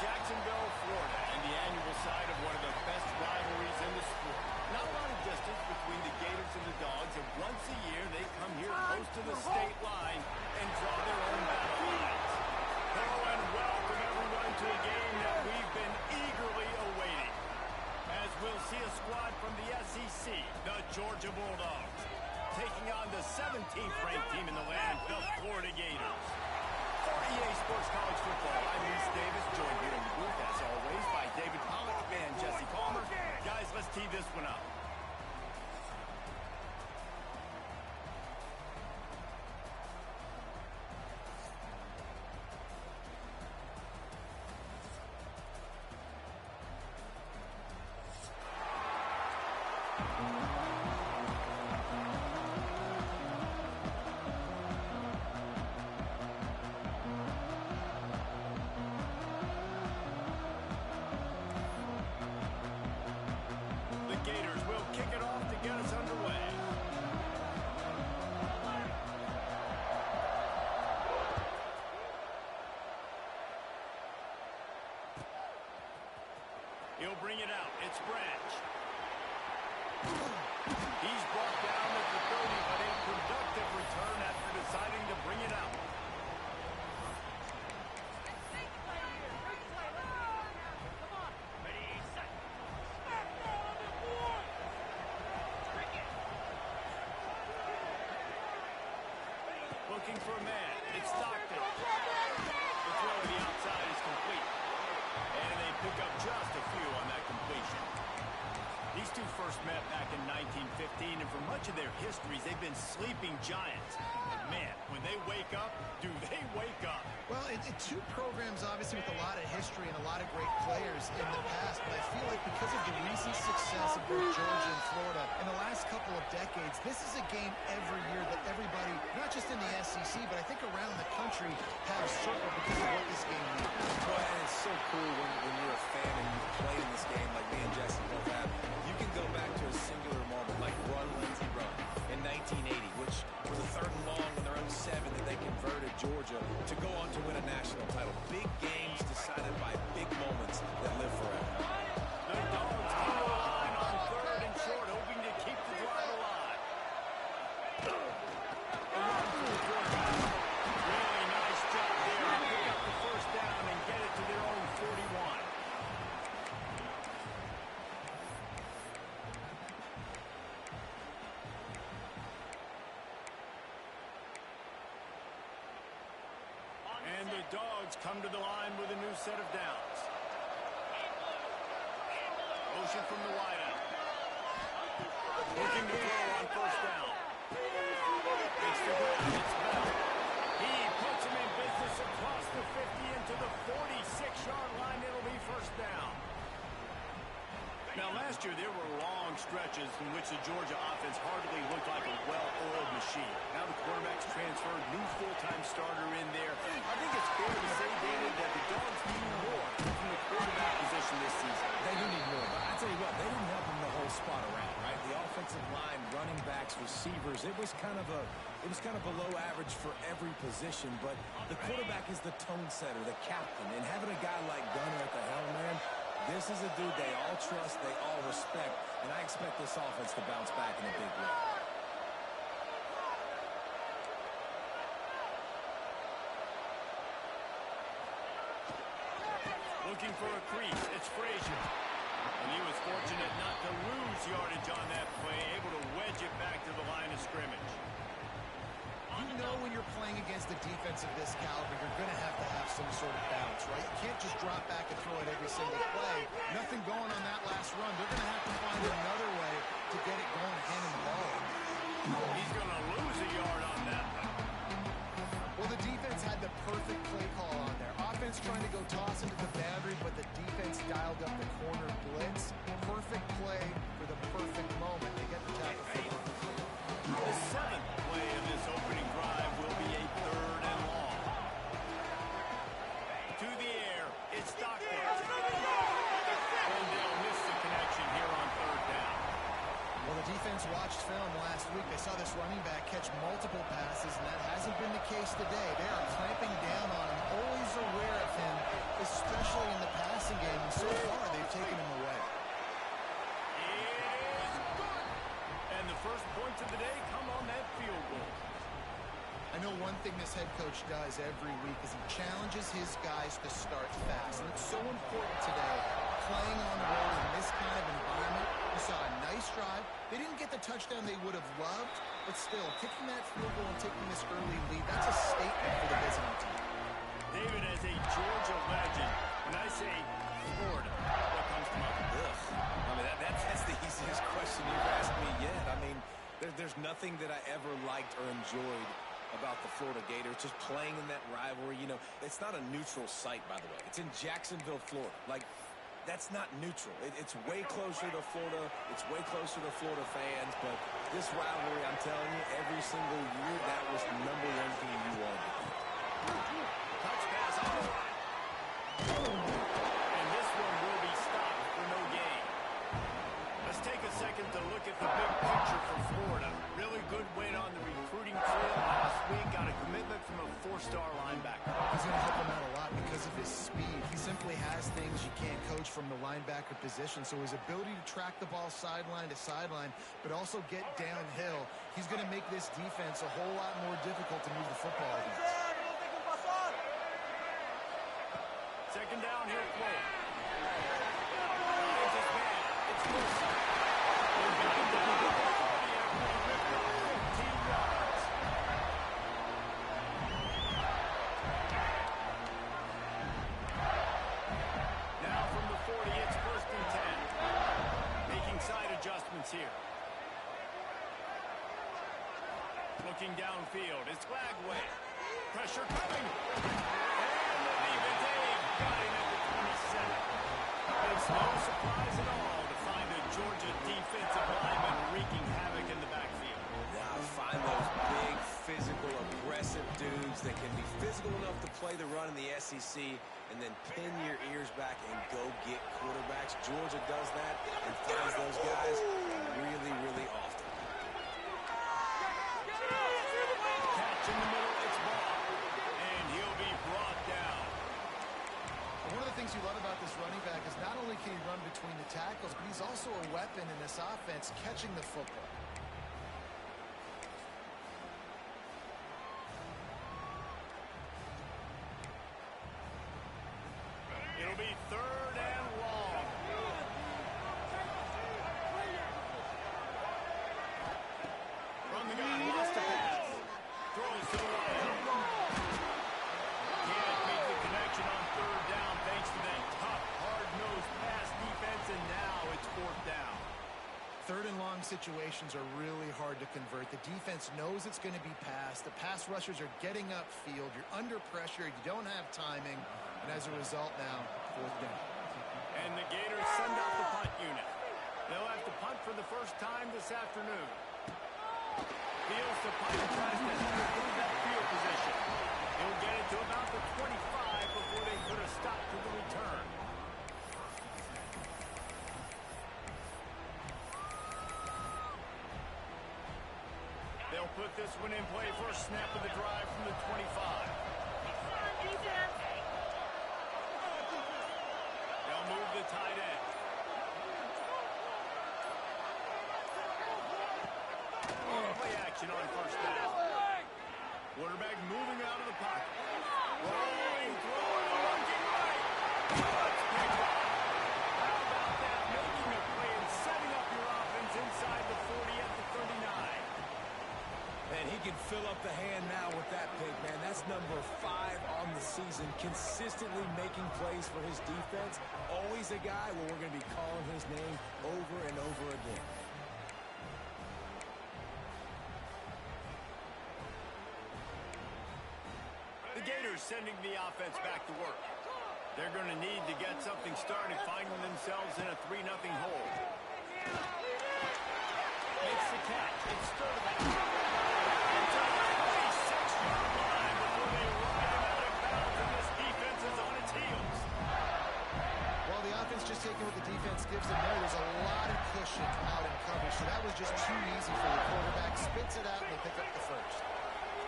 Jacksonville, Florida, and the annual site of one of the best rivalries in the sport. Not a lot of distance between the Gators and the Dogs, and once a year they come here close to the state line and draw their own battle lines. Hello and welcome everyone to a game that we've been eagerly awaiting, as we'll see a squad from the SEC, the Georgia Bulldogs, taking on the 17th ranked team in the land, the Florida Gators. For EA Sports College Football, I'm Reese Davis, joined here in the booth, as always, by David Pollock and Jesse Palmer. Guys, let's tee this one up. He'll bring it out. It's Branch. He's brought down at the 30, but a productive return after deciding to bring it out. Looking for a man. It's Stockton. The throw to the outside is complete. And they pick up just a few on that completion. These two first met back in 1915, and for much of their histories, they've been sleeping giants. But man, when they wake up, do they wake up? Well, two programs, obviously, with a lot of history and a lot of great players in the past, but I feel like because of the recent success of both Georgia and Florida in the last couple of decades, this is a game every year that everybody, not just in the SEC, but I think around the country, has circled because of what this game means. Well, and it's so cool when you're a fan and you play in this game like me and Jesse both have. You can go back to a singular moment like Run Lindsey Run in 1980, which was a third and long in their own 7 that they converted Georgia to go on to win a national title. Big games decided by big moments that live forever. The Dogs come to the line on 3rd and short, hoping to keep the drive alive. A run for the quarterback. Really nice job there to pick up the first down and get it to their own 41. And the Dogs come to the line with a new set of downs. Motion from the wideout. Looking to throw on first down. It's the ground. It's Bell. He puts him in business across the 50 into the 46-yard line. It'll be first down. Now, last year, there were long stretches in which the Georgia offense hardly looked like a well-oiled machine. Now the quarterback's transferred, new full-time starter in there. I think it's fair to say, David, that the Dogs need more from the quarterback position this season. They do need more, but I tell you what, they didn't help them the whole spot around, right? The offensive line, running backs, receivers, it was kind of below average for every position, but the quarterback is the tone setter, the captain, and having a guy like Gunner at the helm, man, this is a dude they all trust, they all respect, and I expect this offense to bounce back in a big way. Looking for a crease, it's Frazier. And he was fortunate not to lose yardage on that play, able to wedge it back to the line of scrimmage. You know when you're playing against a defense of this caliber, you're going to have some sort of balance, right? You can't just drop back and throw it every single play. Nothing going on that last run. They're going to have to find another way to get it going again in the ball. He's going to lose a yard on that one. Well, the defense had the perfect play call on there. Offense trying to go toss into the boundary, but the defense dialed up the corner blitz. Perfect play for the perfect moment. They get the tackle. The 7th play of this opening drive will be a 3rd and long. To the air, it's Stockton. And they'll miss the connection here on 3rd down. Well, the defense fans watched film last week, they saw this running back catch multiple passes, and that hasn't been the case today. They are clamping down on him, always aware of him, especially in the passing game, and so far they've taken him away. Is good. And the first points of the day come on that field goal. I know one thing this head coach does every week is he challenges his guys to start fast, and it's so important today, playing on the road in this kind of environment. We saw a nice drive. They didn't get the touchdown they would have loved, but still, kicking that field goal and taking this early lead, that's a statement for the visiting team. David, as a Georgia legend, when I say Florida, what comes to mind? Ugh. I mean, that's the easiest question you've asked me yet. I mean, there's nothing that I ever liked or enjoyed about the Florida Gators, just playing in that rivalry. You know, it's not a neutral site, by the way. It's in Jacksonville, Florida. Like, that's not neutral. It's way closer to Florida. It's way closer to Florida fans. But this rivalry, I'm telling you, every single year, that was the number one team you wanted. Touch pass on the line. And this one will be stopped for no gain. Let's take a second to look at the big picture for Florida. Really good win on the recruiting trail last week. Got a commitment from a four-star linebacker. He's going to help him out a lot because of his speed. He simply has things you can't coach from the linebacker position. So his ability to track the ball sideline to sideline, but also get downhill, he's going to make this defense a whole lot more difficult to move the football against. Second down here, Florida. Finds his man. It's Wilson. They're going down to the 40 after he ripped off 15 yards. Now from the 40, it's 1st and 10. Making side adjustments here. Looking downfield, it's Glagway. Pressure coming. And the defense got him at the 27. It's no surprise at all to find a Georgia defensive lineman wreaking havoc in the backfield. Now find those big, physical, aggressive dudes that can be physical enough to play the run in the SEC and then pin your ears back and go get quarterbacks. Georgia does that and finds those guys really, really often. Catch in the middle, it's ball. And he'll be brought down. One of the things you love about this running back is not only can he run between the tackles, but he's also a weapon in this offense, catching the football. It'll be 3rd and long. From the gun, lost a pass. Throws to the right. Can't make the connection on 3rd down thanks to that tough, hard-nosed pass defense, and now it's 4th down. 3rd and long situations are really hard to convert. The defense knows it's going to be passed. The pass rushers are getting upfield. You're under pressure. You don't have timing. And as a result now, 4th down. And the Gators send out the punt unit. They'll have to punt for the first time this afternoon. Fields the punt and tries to improve that field position. He'll get it to about the 25 before they put a stop to the return. They'll put this one in play for a snap of the drive from the 25. They'll move the tight end. Play action on 1st down. Quarterback moving out of the pocket. Rolling, throwing, looking right. That's picked up. How about that? Making a play and setting up your offense inside the 40 at the 39. And he can fill up the hand now with that pick, man. That's number 5 on the season, consistently making plays for his defense. Always a guy where we're going to be calling his name over and over again. The Gators sending the offense back to work. They're going to need to get something started, finding themselves in a 3-0 hole. Makes the catch. It's Sterling. It's a 36-yard line before they ride him out of bounds, and this defense is on its heels. Well, the offense just taking what the defense gives them there. There's a lot of cushion out in coverage, so that was just too easy for the quarterback. Spits it out, and they pick up the first.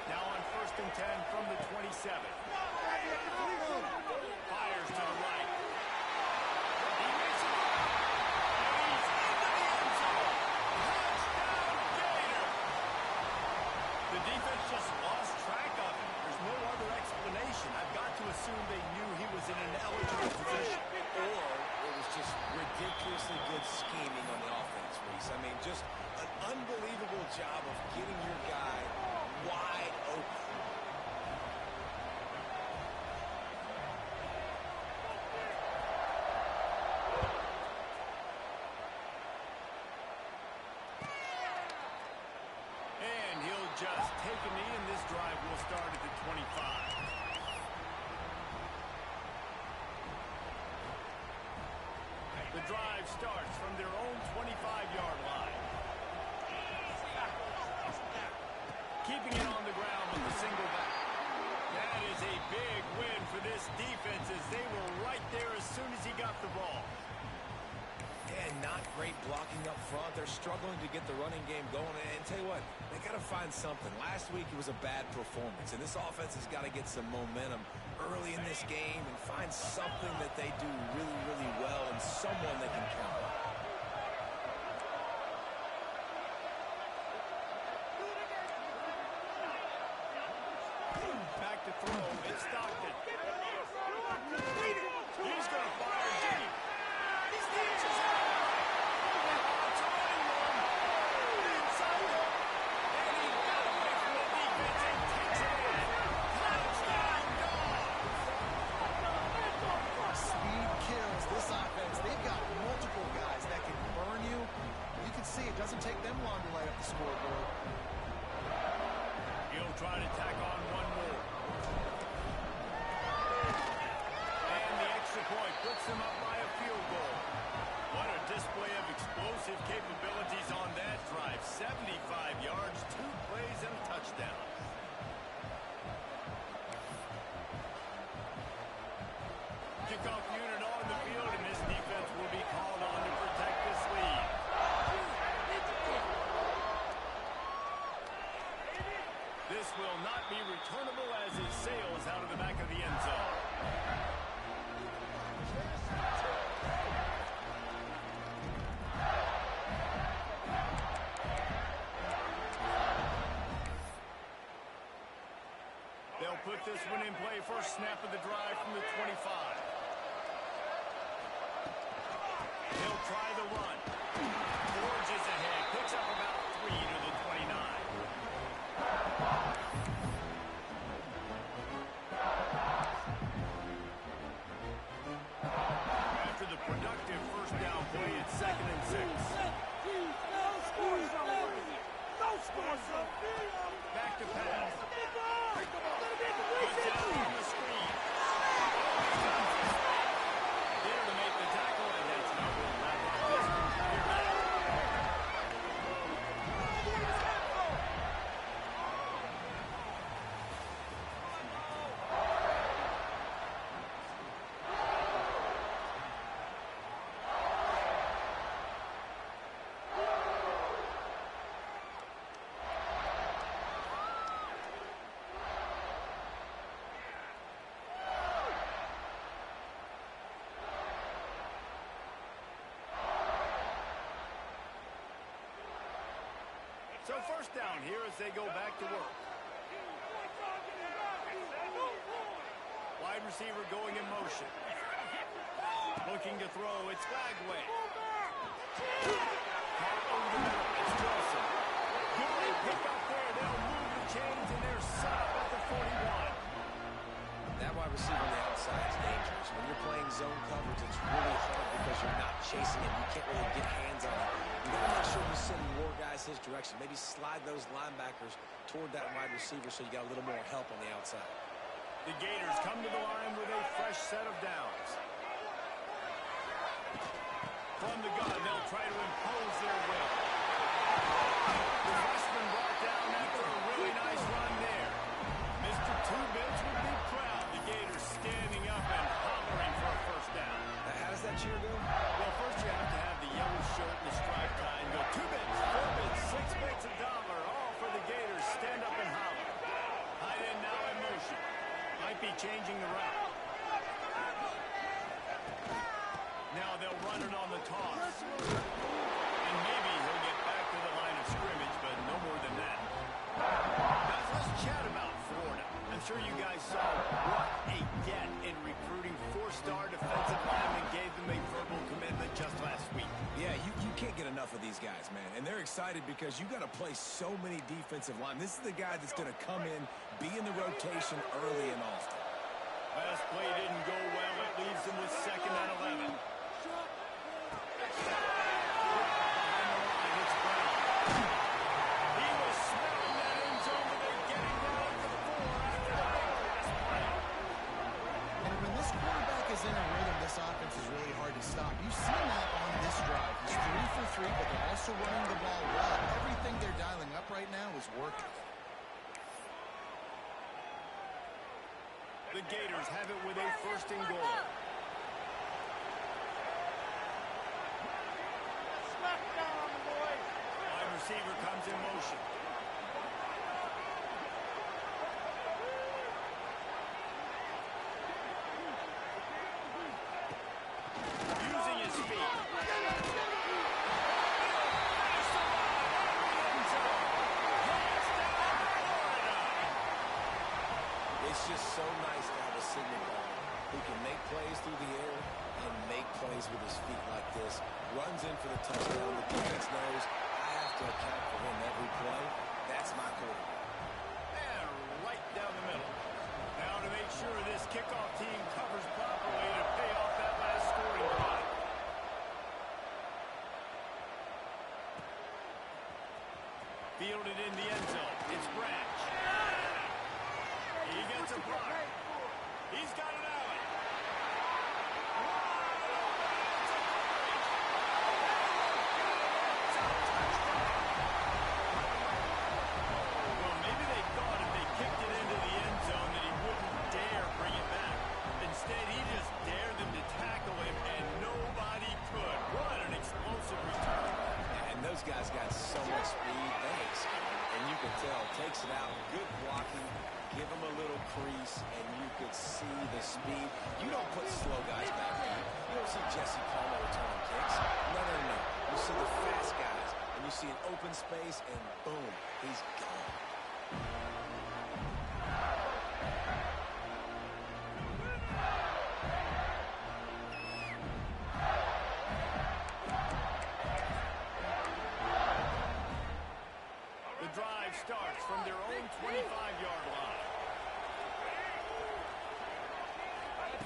Now on 1st and 10 from the 27. Fires to the right. He makes it. And he's into the end zone. Touchdown, Gator. The defense just lost track of him. There's no other explanation. I've got to assume they knew he was in an eligible position. Or it was just ridiculously good scheming on the offense, Reese. I mean, just an unbelievable job of getting your guy wide open. And he'll just take a knee, and this drive will start at the 25. The drive starts from their own 25-yard line. Keeping it on the ground with the single back. That is a big win for this defense as they were right there as soon as he got the ball. And not great blocking up front. They're struggling to get the running game going. And tell you what, they got to find something. Last week it was a bad performance, and this offense has got to get some momentum early in this game and find something that they do really, really well and someone they can count on. Back to throw. It's Stockton. He's going to fire deep. He's the inches out. It's a running one. Inside. And he got away from the defense and takes it in. Touchdown, Dogs. Speed kills this offense. They've got multiple guys that can burn you. You can see it doesn't take them long to light up the scoreboard. He'll try to tack on one more. And the extra point puts them up by a field goal. What a display of explosive capabilities on that drive. 75 yards, 2 plays, and a touchdown. Kickoff unit on the field, and this defense will be called on to protect this lead. This will not be returnable as it sails out of the back of the end zone. They'll put this one in play. First snap of the drive from the 25. He'll try the run. Forges ahead. Picks up about 3 to the 29. After the productive first down play, it's 2nd and 6. Back to pass. Gets out on the screen. There to make the tackle, and that's not going back to the distance. You're back. So first down here as they go back to work. Wide receiver going in motion. Looking to throw. It's Flagway. Caught over the middle. It's Wilson. Good pick up there. They'll move the chains, and they're set up at the 41. That wide receiver on the outside is dangerous. When you're playing zone coverage, it's really hard because you're not chasing him. You can't really get hands on him. You got to make sure you're sending more guys his direction. Maybe slide those linebackers toward that wide receiver so you got a little more help on the outside. The Gators come to the line with a fresh set of downs. From the gun, they'll try to impose their will. The freshman brought down after a really nice run there. Mr. Two-Bits would be proud. The Gators standing up and hollering for a first down. Now, how does that cheer go? Well, first you have to have the yellow shirt and the stripes enough of these guys, man. And they're excited because you got to play so many defensive line. This is the guy that's going to come in, be in the rotation early and often. Last play didn't go well. It leaves them with 2nd and 11. Behind the line, it's Brown. He was smelling that end zone, but they're getting down to the 4 after the big pass play. And when this quarterback is in a rhythm, this offense is really hard to stop. You've seen that on this drive. He's 3 for 3, but they're also running the ball well. Everything they're dialing up right now is working. The Gators have it with a 1st and goal. Wide receiver comes in motion. Using his feet. It's just so nice to have a signal baller who can make plays through the air and make plays with his feet like this. Runs in for the touchdown. The defense knows I have to account for him every play. That's my quarterback. And right down the middle. Now to make sure this kickoff team covers properly to pay off that last scoring drive. Fielded in the end zone. It's Branch. He gets a block. He's got it out. Well, maybe they thought if they kicked it into the end zone that he wouldn't dare bring it back. Instead, he just dared them to tackle him, and nobody could. What an explosive return. And those guys got so much speed. They escaped. And you can tell, takes it out. Good blocking. Give him a little crease, and you could see the speed. You don't put slow guys back there. You don't see Jesse Palmer returning kicks. No, no, no. You see the fast guys, and you see an open space, and boom, he's gone. The drive starts from their own 25-yard line.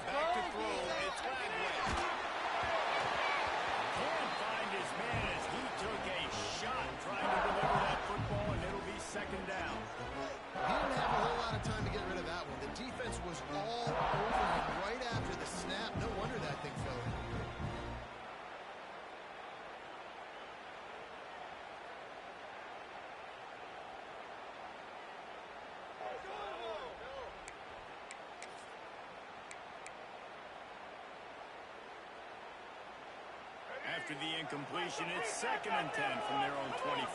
Back to throw, it's Radway. Can't find his man as he took a shot trying to deliver that football, and it'll be 2nd down. He didn't have a whole lot of time to get rid of that one. The defense was all over him right after the snap. No wonder that thing fell in. After the incompletion, it's 2nd and 10 from their own 25.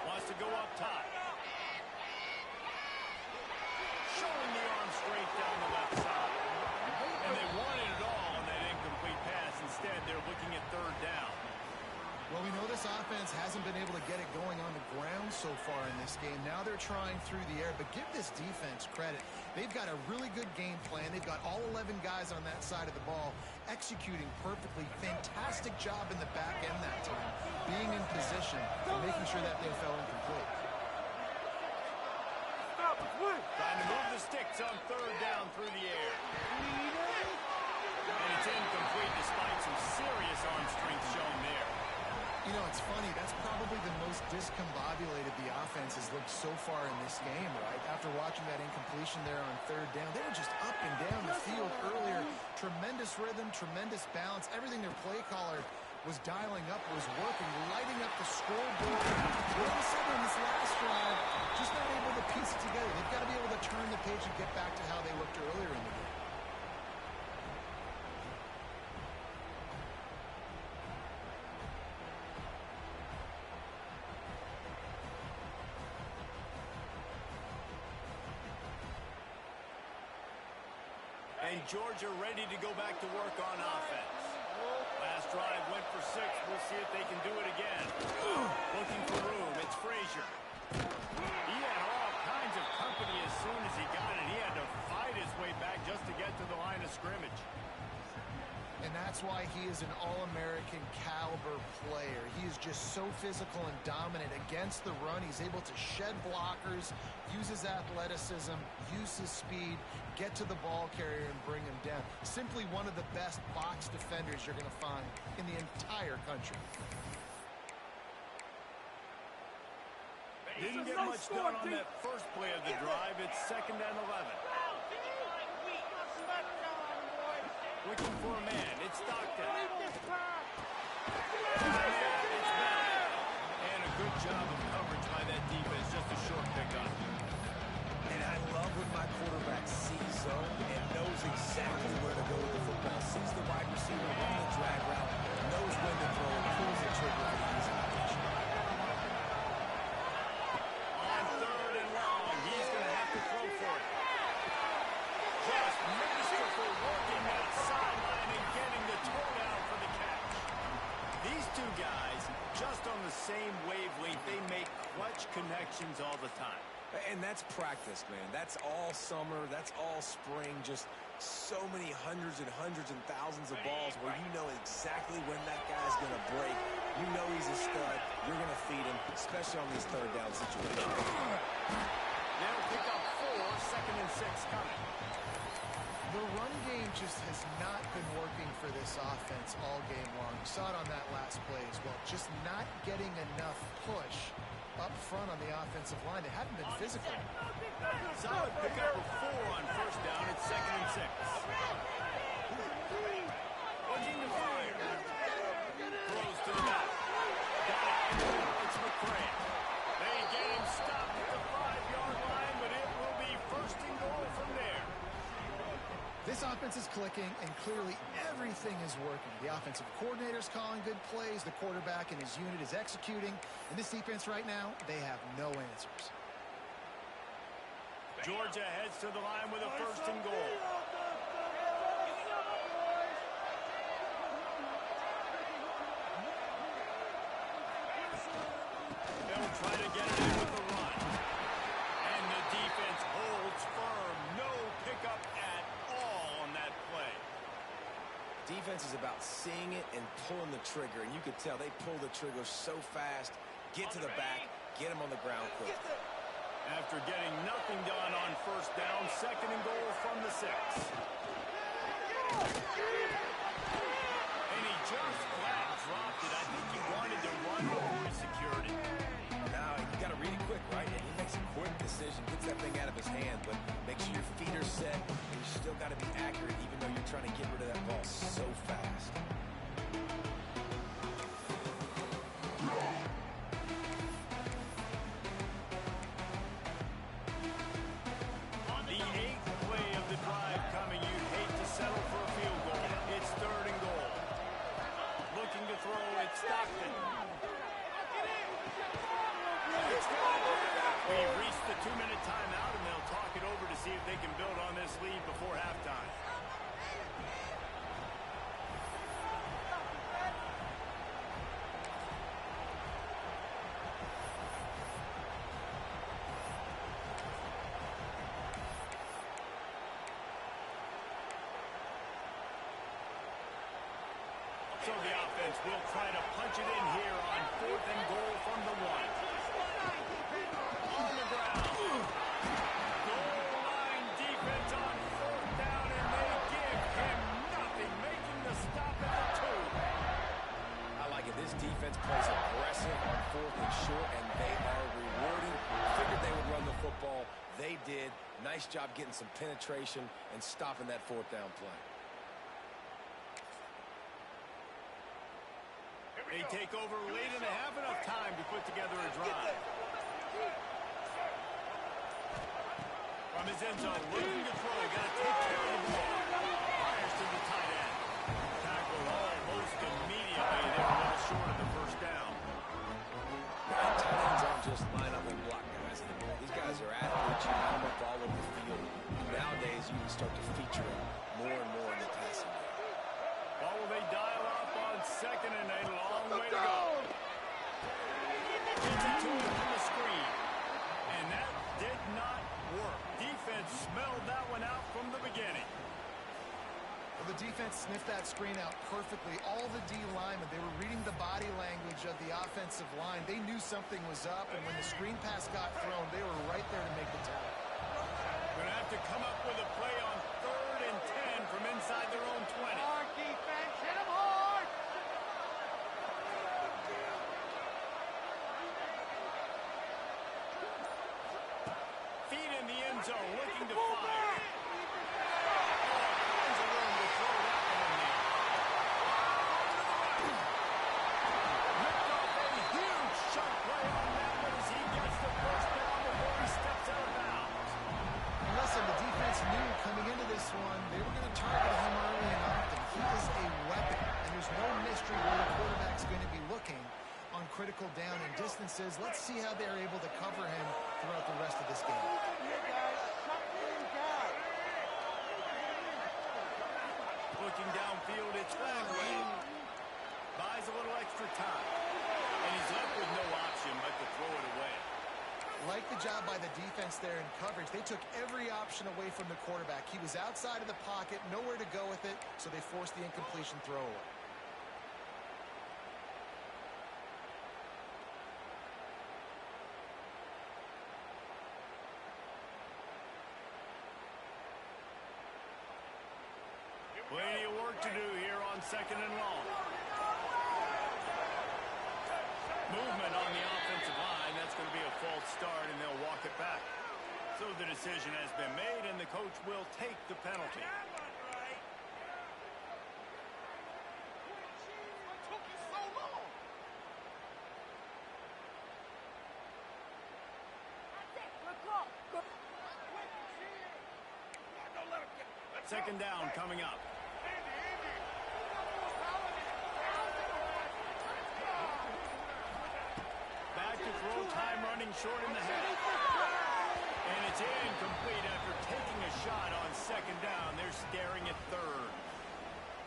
Wants to go up top. Showing the arm straight down the left side. And they wanted it all on that incomplete pass. Instead, they're looking at 3rd down. Well, we know this offense hasn't been able to get it going on the ground so far in this game. Now they're trying through the air, but give this defense credit. They've got a really good game plan. They've got all 11 guys on that side of the ball executing perfectly. Fantastic job in the back end that time, being in position and making sure that thing fell incomplete. Trying to move the sticks on 3rd down through the air. And it's incomplete despite some serious arm strength shown there. You know, it's funny. That's probably the most discombobulated the offense has looked so far in this game, right? After watching that incompletion there on 3rd down, they were just up and down the field earlier. Tremendous rhythm, tremendous balance. Everything their play caller was dialing up was working, lighting up the scoreboard. All of a sudden, in this last drive, just not able to piece it together. They've got to be able to turn the page and get back to how they looked earlier in the game. And Georgia ready to go back to work on offense. Last drive went for 6. We'll see if they can do it again. Looking for room. It's Frazier. He had all kinds of company as soon as he got it. He had to fight his way back just to get to the line of scrimmage. And that's why he is an All-American caliber player. He is just so physical and dominant against the run. He's able to shed blockers, use his athleticism, use his speed, get to the ball carrier and bring him down. Simply one of the best box defenders you're going to find in the entire country. Didn't get much done on that first play of the drive. It's 2nd and 11. Looking for a man. It's Stockton. It's back. And a good job of coverage by that defense. Just a short pickup. And I love when my quarterback sees zone and knows exactly where to go with the football. Sees the wide receiver run the drag route, knows when to throw, and pulls the trigger for the easy completion. On 3rd and long, he's going to have to throw for it. Just masterful working that sideline and getting the toe down for the catch. These two guys, just on the same wavelength, they make clutch connections all the time. And that's practice, man. That's all summer. That's all spring. Just so many hundreds and thousands of balls where you know exactly when that guy's going to break. You know he's a stud. You're going to feed him, especially on these 3rd down situations. They'll pick up 4, 2nd and 6 coming. The run game just has not been working for this offense all game long. You saw it on that last play as well. Just not getting enough push up front on the offensive line. They haven't been physical. Solid pickup of 4 on 1st down. It's 2nd and 6. Looking to fire. Throws to the back. It's McCray. They get him stopped at the 5-yard line, but it will be 1st and goal from there. This offense is clicking, and clearly everything is working. The offensive coordinator's calling good plays. The quarterback and his unit is executing. And this defense right now, they have no answers. Georgia heads to the line with a 1st and goal. They'll try to get it in with the run. And the defense holds firm. No pickup at all on that play. Defense is about seeing it and pulling the trigger, and you could tell they pull the trigger so fast, get to the back, get him on the ground quick. After getting nothing done on 1st down, 2nd and goal from the 6. And he just flat dropped it. I think he wanted to run before he secured it. Now, you got to read it quick, right? And he makes a quick decision, gets that thing out of his hand, but make sure your feet are set, and you still got to be accurate even though you're trying to get rid of that ball so fast. The 8th play of the drive coming. You'd hate to settle for a field goal. It's 3rd and goal. Looking to throw, it's Stockton. We've reached the 2-minute timeout, and they'll talk it over to see if they can build on this lead before halftime. So the offense will try to punch it in here on 4th and goal from the 1. On the ground. Goal line defense on 4th down, and they give him nothing, making the stop at the 2. I like it. This defense plays aggressive on 4th and short, and they are rewarding. Figured they would run the football. They did. Nice job getting some penetration and stopping that 4th down play. They take over late and they have enough time to put together a drive. From his end zone, looking to throw. Got to take care of the ball. Fires to the tight end. Tackle almost immediately. They're a little short of the 1st down. Tight ends aren't just line up and block guys anymore. These guys are athletes. You line them up all over the field. Nowadays, you can start to feature them more and more in the passing game. Ball will they dial up on 2nd and a long way to go. Gets it to him from the screen. And that did not work. Defense smelled that one out from the beginning. The defense sniffed that screen out perfectly. All the D linemen, they were reading the body language of the offensive line. They knew something was up, and when the screen pass got thrown, they were right there to make the tackle. Going to have to come up with a play on 3rd and 10 from inside their own 20. Hard defense, hit them hard! Feet in the end zone, looking to fire. Tons of room to throw that one in there. Ripped off a huge shot play on that one as he gets the first down before he steps out of bounds. And listen, the defense knew coming into this one, they were going to target him early and often. He is a weapon, and there's no mystery where the quarterback's going to be looking on critical down and distances. Let's see how they're able to cover him throughout the rest of this game. Looking downfield, it's Flagway. Buys a little extra time. And he's left with no option but to throw it away. Like the job by the defense there in coverage. They took every option away from the quarterback. He was outside of the pocket, nowhere to go with it, so they forced the incompletion throw away. Plenty of work to do here on 2nd and long. Movement on the offensive line. That's going to be a false start, and they'll walk it back. So the decision has been made, and the coach will take the penalty. Second down coming up. Back to throw, time running short in the half. And it's incomplete after taking a shot on 2nd down. They're staring at 3rd.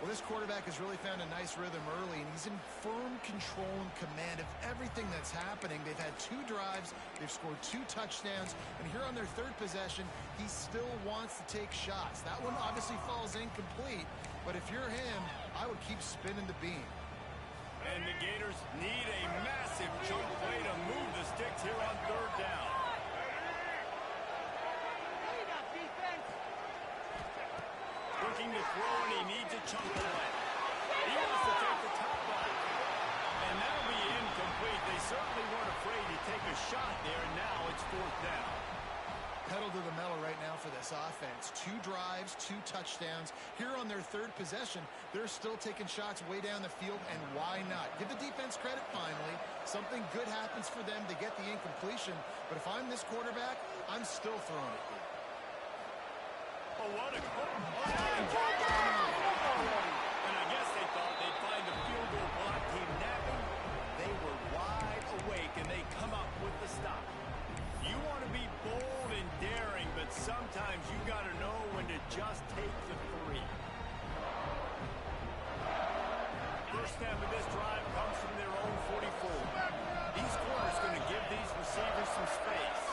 Well, this quarterback has really found a nice rhythm early, and he's in firm control and command of everything that's happening. They've had 2 drives, they've scored 2 touchdowns, and here on their 3rd possession, he still wants to take shots. That one obviously falls incomplete, but if you're him, I would keep spinning the beam. And the Gators need a massive chunk play to move the sticks here on 3rd down. Looking to throw, and he needs a chunk play. He wants to take the top line. And that'll be incomplete. They certainly weren't afraid to take a shot there, and now it's 4th down. Pedal to the metal right now for this offense. 2 drives, 2 touchdowns. Here on their 3rd possession, they're still taking shots way down the field, and why not? Give the defense credit finally. Something good happens for them to get the incompletion, but if I'm this quarterback, I'm still throwing it here. Oh, what a quick and I guess they thought they'd find the field goal block team napping. They were wide awake, and they come up with the stop. You want to be bold and daring, but sometimes you got to know when to just take the 3. First snap of this drive comes from their own 44. These corners going to give these receivers some space.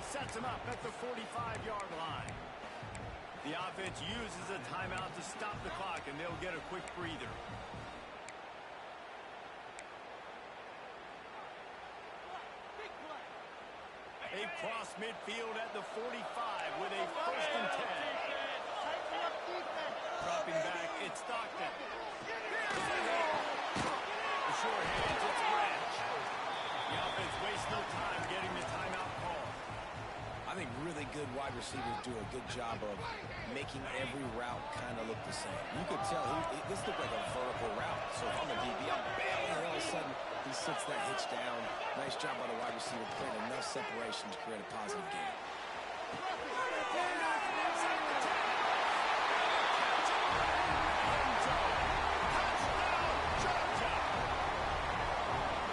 Sets him up at the 45-yard line. The offense uses a timeout to stop the clock, and they'll get a quick breather. They cross midfield at the 45 with a 1st and 10. Dropping back, it's Stockton. The short hands, it's Branch. The offense wastes no time getting the timeout call. I think really good wide receivers do a good job of making every route kind of look the same. You could tell this looked like a vertical route. So if I'm a DB, I'm bailing, and all of a sudden he sits that hitch down. Nice job by the wide receiver, creating enough separation to create a positive game.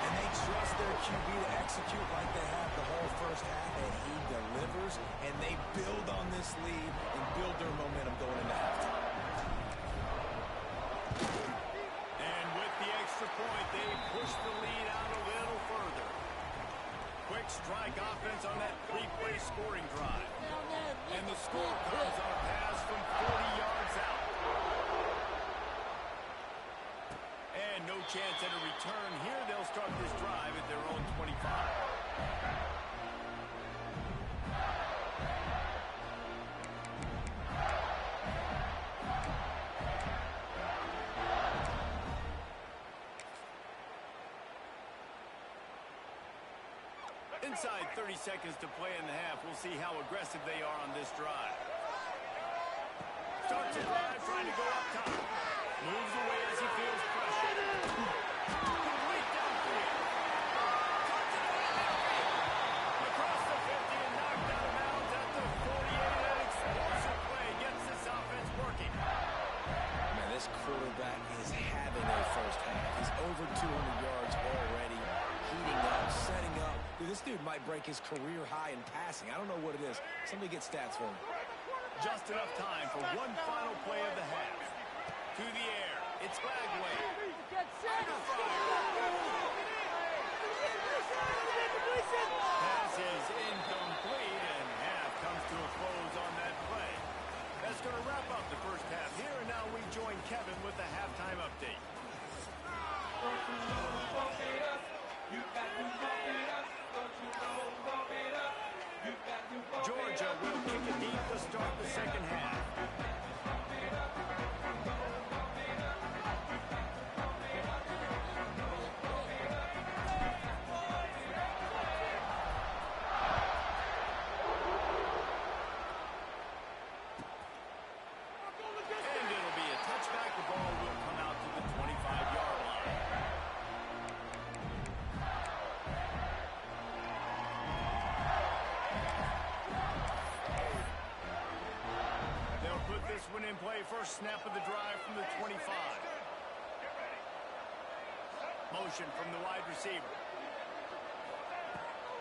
And they trust their QB to execute like they have the whole first half, and he delivers, and they build on this lead and build their momentum going into halftime. And with the point, they push the lead out a little further. Quick strike offense on that three-play scoring drive. And the score comes on a pass from 40 yards out. And no chance at a return here. They'll start this drive at their own 25. Inside 30 seconds to play in the half. We'll see how aggressive they are on this drive. Starts a drive trying to go up top. Moves away as he feels pressure. Complete downfield. Across the 50 and knocked out of bounds at the 48. An explosive play gets this offense working. Man, this quarterback is having a first half. He's over 200 yards already. Heating up, setting up. Dude, this dude might break his career high in passing. I don't know what it is. Somebody get stats for him. Just enough time for one final play of the half. To the air. It's Glagway. Pass is incomplete, and half comes to a close on that play. That's going to wrap up the first half here, and now we join Kevin with the halftime update. Georgia will kick it deep to start the second half. And it'll be a touchback. The ball will come out to the 25-yard line. Put this one in play. First snap of the drive from the 25. Motion from the wide receiver.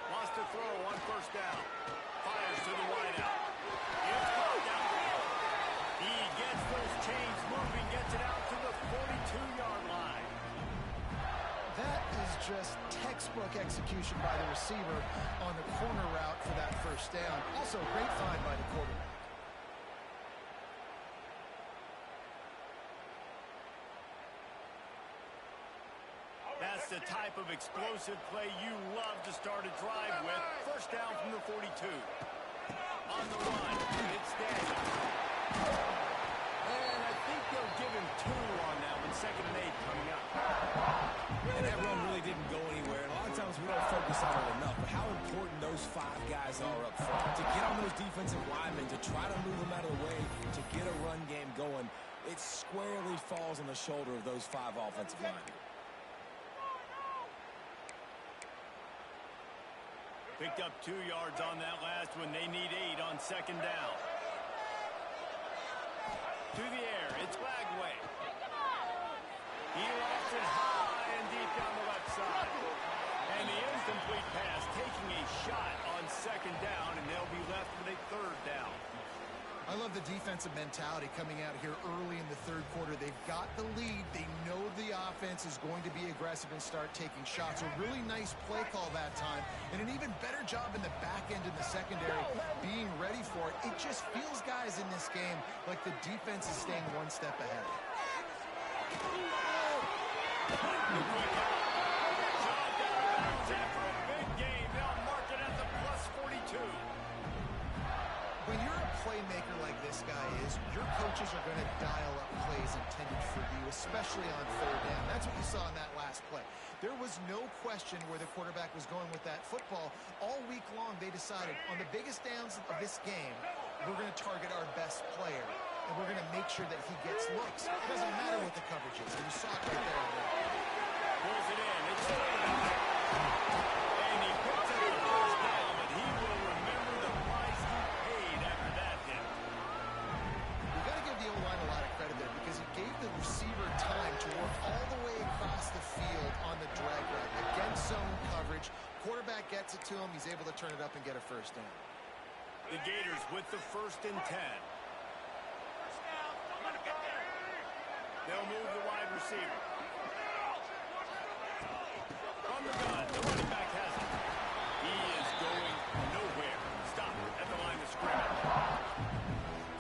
Wants to throw on first down. Fires to the wideout. It's caught down. He gets those chains moving, gets it out to the 42-yard line. That is just textbook execution by the receiver on the corner route for that first down. Also, great find by the quarterback. That's the type of explosive play you love to start a drive with. First down from the 42. On the run, it's Daniel. And I think they'll give him 2 on that one. 2nd and 8 coming up. And that run really didn't go anywhere. And a lot of times we don't focus on it enough. But how important those 5 guys are up front. To get on those defensive linemen, to try to move them out of the way, to get a run game going, it squarely falls on the shoulder of those 5 offensive linemen. Picked up 2 yards on that last one. They need 8 on 2nd down. To the air, it's Glagway. He lost it high and deep down the left side. And the incomplete pass taking a shot on 2nd down, and they'll be left with a 3rd down. I love the defensive mentality coming out here early in the 3rd quarter. They've got the lead. They know the offense is going to be aggressive and start taking shots. A really nice play call that time, and an even better job in the back end in the secondary being ready for it. It just feels, guys, in this game like the defense is staying one step ahead. After a big game, they'll mark it at the +42. When you're a playmaker like this guy is, your coaches are going to dial up plays intended for you, especially on 3rd down. That's what you saw in that last play. There was no question where the quarterback was going with that football. All week long, they decided on the biggest downs of this game, we're going to target our best player, and we're going to make sure that he gets looks. It doesn't matter what the coverage is, and you saw it right there. Pulls it in. It's and he picks up the first down, but he will remember the price he paid after that hit. We've got to give the O-line a lot of credit there because it gave the receiver time to work all the way across the field on the drag route. Against zone coverage, quarterback gets it to him. He's able to turn it up and get a first down. The Gators with the 1st and 10. They'll move the wide receiver. the gun. The running back has it. He is going nowhere. Stop at the line of scrimmage.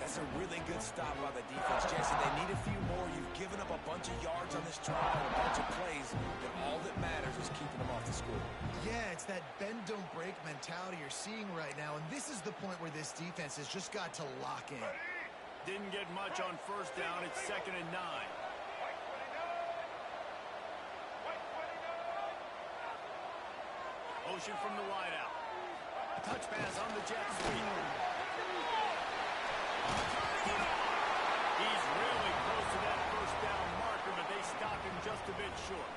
That's a really good stop by the defense, Jason. They need a few more. You've given up a bunch of yards on this drive, a bunch of plays, but all that matters is keeping them off the score. Yeah, it's that bend, don't break mentality you're seeing right now, and this is the point where this defense has just got to lock in. Didn't get much on first down. It's 2nd and 9. Motion from the wideout. Touch pass on the jet sweep. He's really close to that first down marker, but they stop him just a bit short.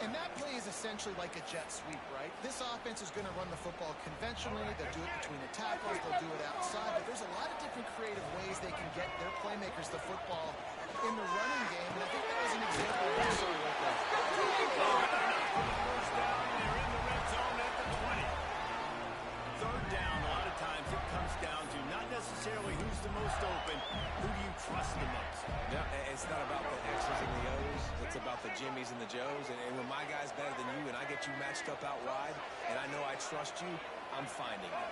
And that play is essentially like a jet sweep, right? This offense is going to run the football conventionally. They'll do it between the tackles. They'll do it outside. But there's a lot of different creative ways they can get their playmakers the football in the running game. And I think that was an example of what we saw right there. First down, and they're in the red zone at the 20. Third down, a lot of times it comes down to not necessarily who's the most open, who do you trust the most? Yeah, it's not about the X's and the O's. It's about the Jimmies and the Joes. And when my guy's better than you and I get you matched up out wide and I know I trust you, I'm finding it.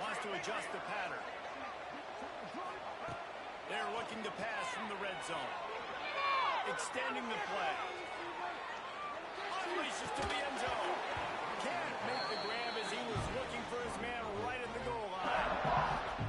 Wants to adjust the pattern. They're looking to pass from the red zone. Extending the play. Unleashes to the end zone. Can't make the grab as he was looking for his man right at the goal line.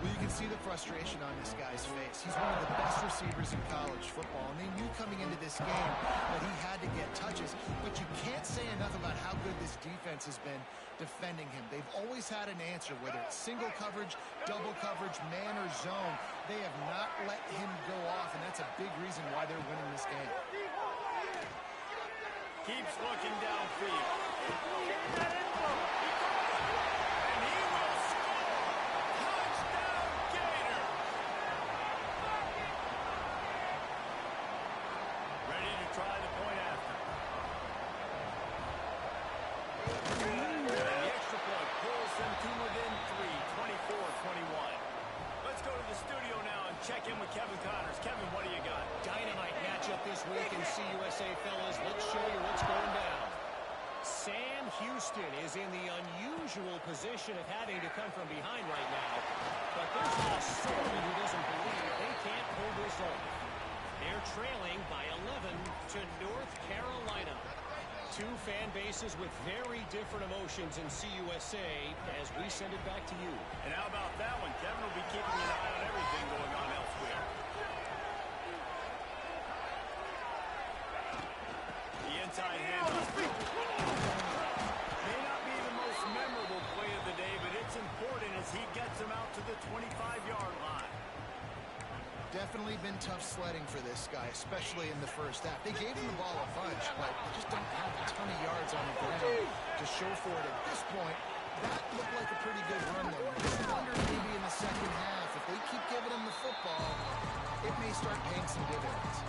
Well, you can see the frustration on this guy's face. He's one of the best receivers in college football, and they knew coming into this game that he had to get touches. But you can't say enough about how good this defense has been defending him. They've always had an answer, whether it's single coverage, double coverage, man or zone. They have not let him go off, and that's a big reason why they're winning this game. Keeps looking downfield. And he will score. Touchdown, Gator. Ready to try the point after. And the extra point pulls them to within 3, 24-21. Let's go to the studio now and check in with Kevin Connors. Kevin, what do you got? Dynamite matchup this week in CUSA, fellas. Let's show you what's going down. Sam Houston is in the unusual position of having to come from behind right now. But there's not a soul who doesn't believe they can't pull this off. They're trailing by 11 to North Carolina. Two fan bases with very different emotions in CUSA as we send it back to you. And how about that one? Kevin will be keeping an eye on everything going on elsewhere. The inside handoff. May not be the most memorable play of the day, but it's important as he gets him out to the 25-yard line. Definitely been tough sledding for this guy, especially in the first half. They gave him the ball a bunch, but they just don't have a ton of yards on the ground to show for it at this point. That looked like a pretty good run, though. Just wonder maybe in the second half, if they keep giving him the football, it may start paying some dividends.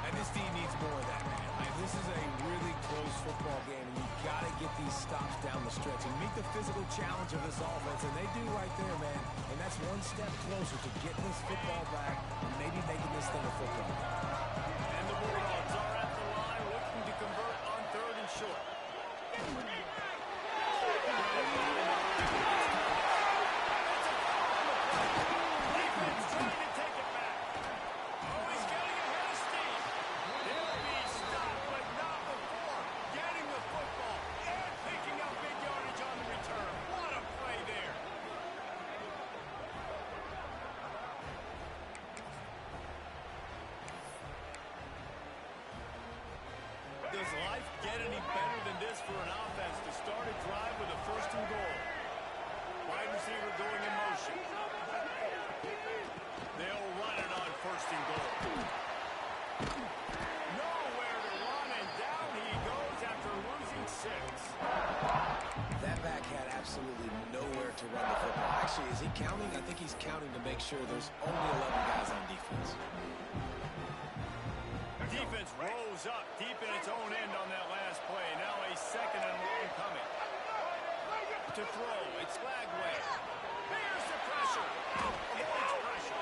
And this team needs more of that, man. Like, this is a really close football game, and you've got to get these stops down the stretch and meet the physical challenge of this offense, and they do right there, man. And that's one step closer to getting this football back and maybe making this thing a football. And the Bulldogs are at the line looking to convert on 3rd and short. Defense trying to take it back. Oh, he's getting ahead of steam. He'll be stopped, but not before getting the football and picking up big yardage on the return. What a play there. Does life get any better than this for an offense to start a drive with a 1st and goal? Wide receiver going in motion. They'll run it on 1st and goal. Nowhere to run, and down he goes after losing 6. That back had absolutely nowhere to run the football. Actually, is he counting? I think he's counting to make sure there's only 11 guys on defense. Defense rose up deep in its own end on that last play. Now a 2nd and long coming. To throw, it's Lagway. Here's the pressure. Avoids pressure.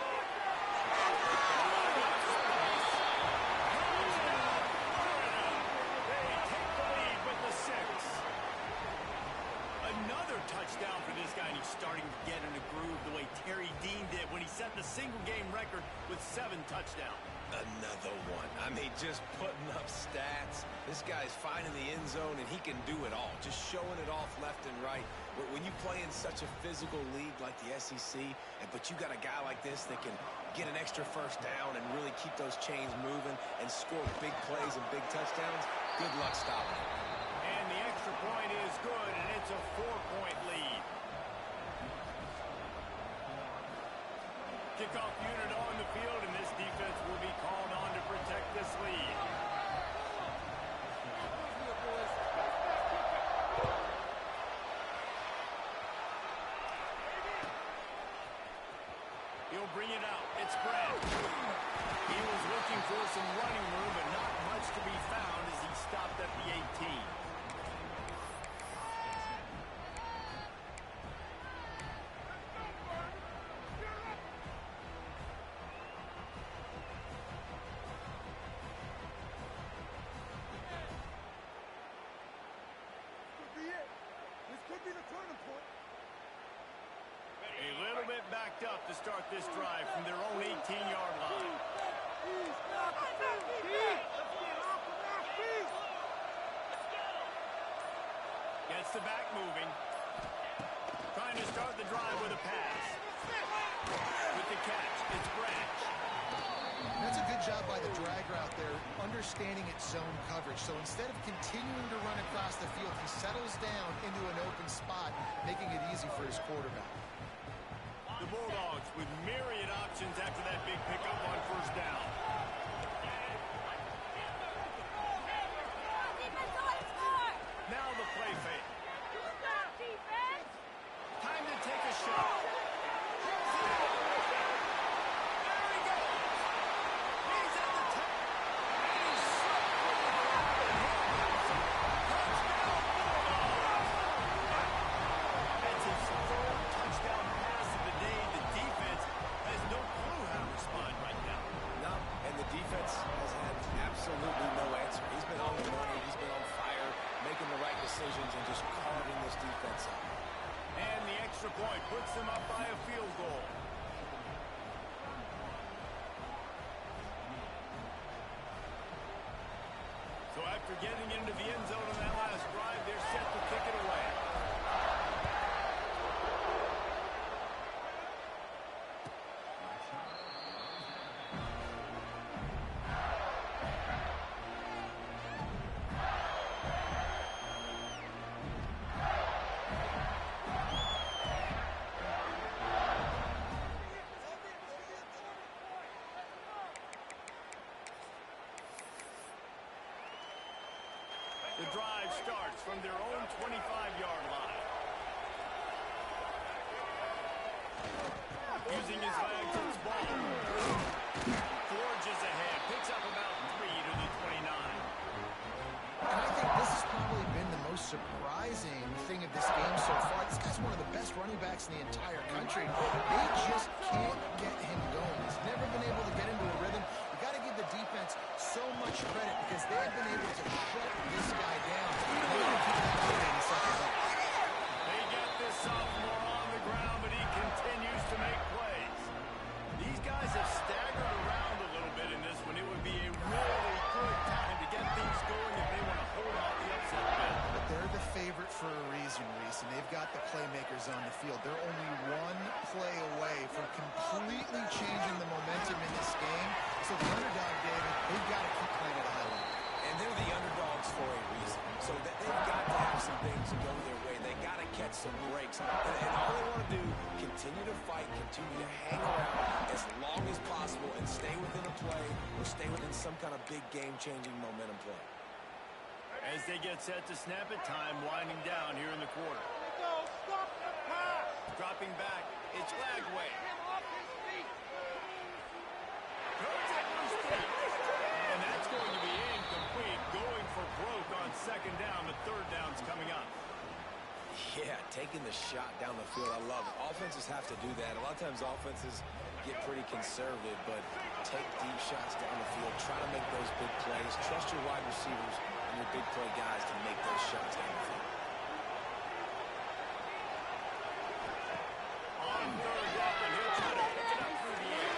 For an single-game record with 7 touchdowns. Another one. I mean, just putting up stats. This guy's finding the end zone, and he can do it all. Just showing it off left and right. When you play in such a physical league like the SEC, but you got a guy like this that can get an extra first down and really keep those chains moving and score big plays and big touchdowns, good luck stopping it. And the extra point is good, and it's a 4-point lead. Kickoff unit on the field, and this defense will be called on to protect this lead. He'll bring it out. It's Brad. He was looking for some running room, but not much to be found as he stopped at the 18. A little bit backed up to start this drive from their own 18-yard line. Gets the back moving. Trying to start the drive with a pass. With the catch, it's Branch. That's a good job by the drag route there, understanding its zone coverage. So instead of continuing to run across the field, he settles down into an open spot, making it easy for his quarterback. The Bulldogs with myriad options after that big pickup on first down. Now the play fake. Time to take a shot. There he goes. He's at the top. He's touchdown Bulldogs. That's his third touchdown pass of the day. The defense has no clue how to respond right now. No, and the defense has had absolutely no answer. He's been on the money. He's been on fire, making the right decisions and just carving this defense up. And the extra point puts them up by a field goal. So after getting into the end zone on that last drive, they're set to kick it away. The drive starts from their own 25-yard line. Using his legs, it's ball. Forges ahead, picks up about 3 to the 29. And I think this has probably been the most surprising thing of this game so far. This guy's one of the best running backs in the entire country. They just can't get him going. He's never been able to get into a rhythm. You got to give the defense so much credit because they've been able to shut this guy down. They're going to keep that moving in the second half. They get this sophomore on the ground, but he continues to make plays. These guys have staggered around a little bit in this one. It would be a really good time to get things going if they want to hold off the upset bet. But they're the favorite for a reason, Reese, and they've got the playmakers on the field. They're only one play away from completely changing the momentum in this game. So the underdog, David, they've got to keep playing at a high level. And they're the underdogs for a reason. So that they've got to have some things go their way. They got to catch some breaks. And all they want to do, continue to fight, continue to hang around as long as possible and stay within a play or stay within some kind of big game-changing momentum play. As they get set to snap it, time winding down here in the quarter. Stop the pass! Dropping back, it's Lagway. Him off his feet! Goes at his feet. And that's going to be incomplete. Going for broke on second down. The third down's coming up. Yeah, taking the shot down the field, I love it. Offenses have to do that. A lot of times offenses get pretty conservative, but take deep shots down the field. Try to make those big plays. Trust your wide receivers and your big play guys to make those shots down the field. On third down, he'll try to pick it up through the air.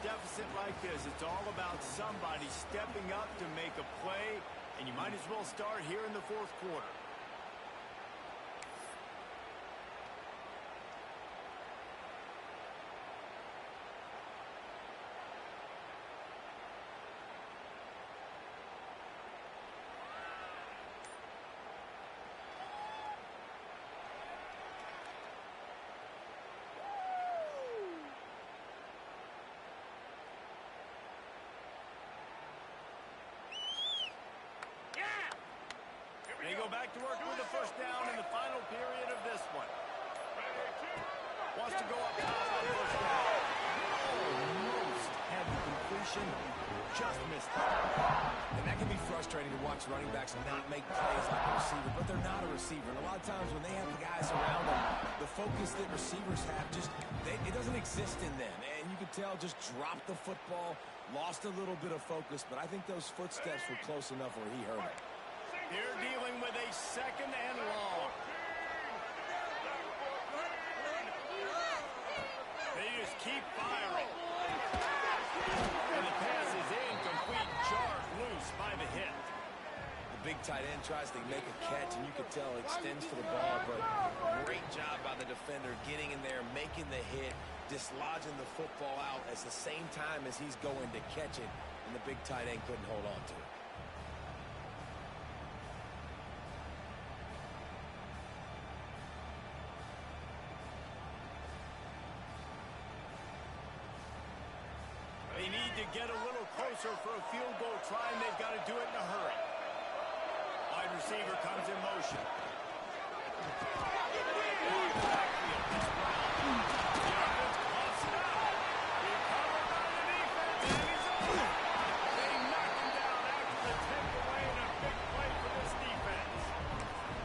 deficit like this, it's all about somebody stepping up to make a play, and you might as well start here in the fourth quarter. They go back to work with the first down in the final period of this one. Wants to go up top on first down. Almost had the completion, just missed it. And that can be frustrating to watch running backs not make plays like a receiver, but they're not a receiver. And a lot of times when they have the guys around them, the focus that receivers have it doesn't exist in them. And you could tell just dropped the football, lost a little bit of focus, but I think those footsteps were close enough where he heard it. They're dealing with a second and long. They just keep firing. And the pass is incomplete, jarred loose by the hit. The big tight end tries to make a catch, and you can tell it extends for the ball, but great job by the defender getting in there, making the hit, dislodging the football out at the same time as he's going to catch it, and the big tight end couldn't hold on to it. They need to get a little closer for a field goal try, and they've got to do it in a hurry. Wide receiver comes in motion.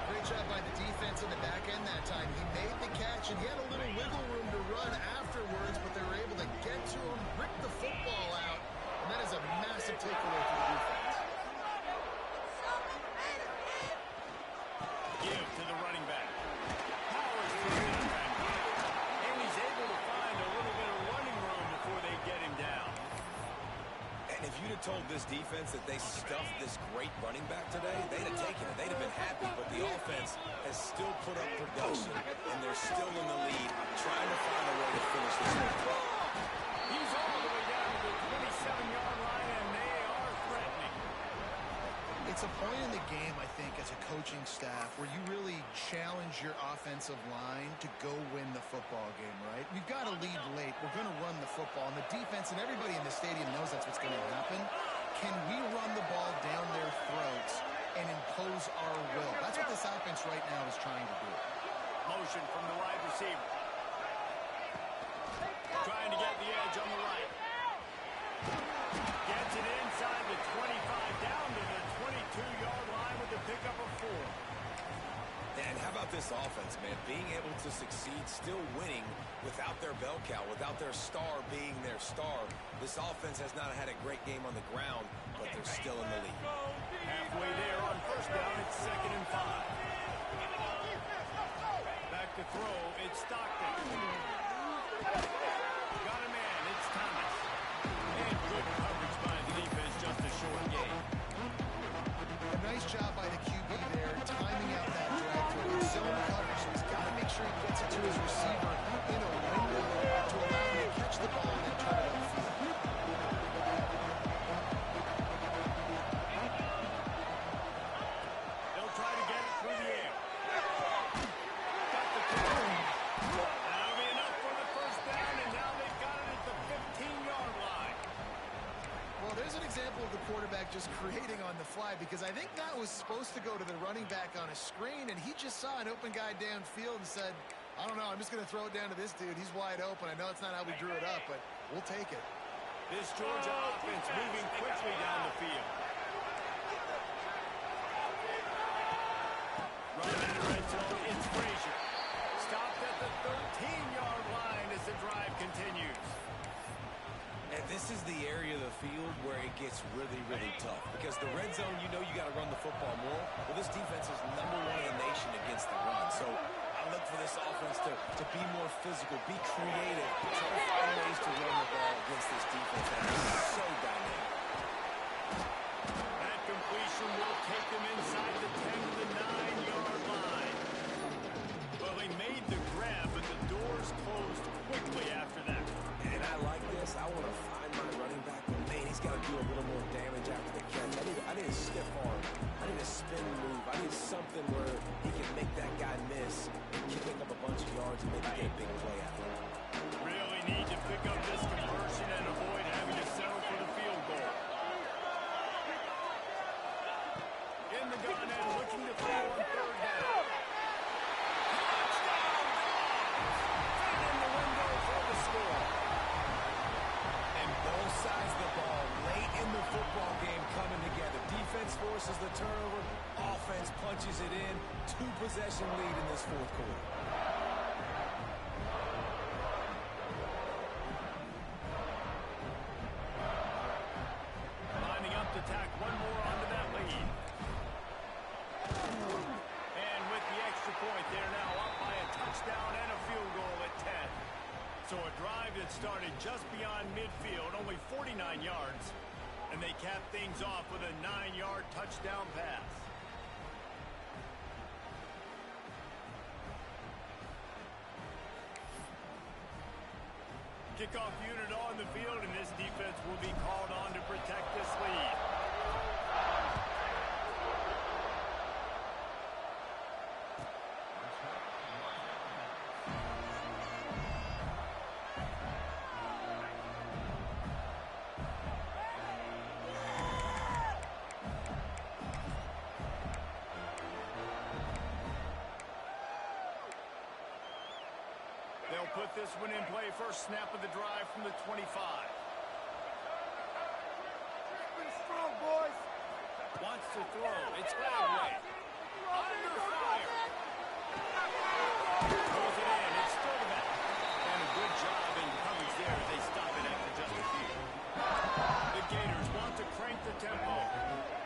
Great job by the defense in the back end that time. He made the catch, and he had a little wiggle room to run afterwards, but they were able to get to him, rip the football out, and that is a massive takeaway for the defense. Give to the running back. Powers through the defender. And he's able to find a little bit of running room before they get him down. And if you'd have told this defense that they stuffed this great running back today, they'd have taken it. They'd have been happy, but the offense has still put up production, and they're still in the lead, trying to find a way to finish this game. He's all the way down to the 27-yard line, and they are threatening. It's a point in the game, I think, as a coaching staff where you really challenge your offensive line to go win the football game, right? We've got to lead late. We're going to run the football. And the defense and everybody in the stadium knows that's what's going to happen. Can we run the ball down their throats and impose our will? That's what this offense right now is trying to do. Motion from the wide receiver. Trying to get the edge on the right. Gets it inside the 25, down to the 22-yard line with the pickup of 4. And how about this offense, man? Being able to succeed, still winning without their bell cow, without their star being their star. This offense has not had a great game on the ground, but they're still in the lead. Halfway there on first down, it's 2nd and 5. Back to throw, it's Stockton. Got a man, it's Thomas. And good coverage by the defense, just a short game. A nice job by the QB there, timing out that drag throw. In zone coverage, so he's got to make sure he gets it to his receiver in a window to allow him to catch the ball and then turn it upfield. They'll try to get it through the air. Got the throw. That'll be enough for the first down, and now they've got it at the 15-yard line. Well, there's an example of the quarterback just creating on the fly, because I think that was supposed to go to the running back on a screen, and he just saw an open guy downfield and said, I don't know, I'm just going to throw it down to this dude. He's wide open. I know it's not how we drew it up, but we'll take it. This Georgia offense moving quickly down the field. Running in the red zone, it's Frazier. Stopped at the 13-yard line as the drive continues. And this is the area of the field where it gets really, really tough. Because the red zone, you know you got to run the football more. Well, this defense is #1 in the nation against the run. So got to look for this offense to be more physical, be creative, try to find ways to run the ball against this defense that is so dynamic. That completion will take them inside the 10 to the 9-yard line. Well, he made the grab, but the doors closed quickly after that. And I like this. I want to find my running back, but man, he's got to do a little more damage after the catch. I need a stiff arm. I need a spin move. I need something where he can make that guy miss, pick up a bunch of yards, and maybe get a big play out of it. Really need to pick up this conversion and avoid having to settle for the field goal. In the gun and looking to throw on third down. Touchdown! Right in the window for the score. And both sides of the ball late in the football game coming together. Defense forces the turnover. Offense punches it in. 2-possession lead in this fourth quarter. Lining up to tack one more onto that lead. And with the extra point, they're now up by a touchdown and a field goal at 10. So a drive that started just beyond midfield, only 49 yards, and they cap things off with a 9-yard touchdown pass. Kickoff unit on the field, and this defense will be called on to protect this lead. They'll put this one in play. First snap of the drive from the 25. Strong, boys. Wants to throw. It's Radway. Under fire. Throws it in. It's Sturdivant. And a good job in coverage there as they stop it after just a few. The Gators want to crank the tempo.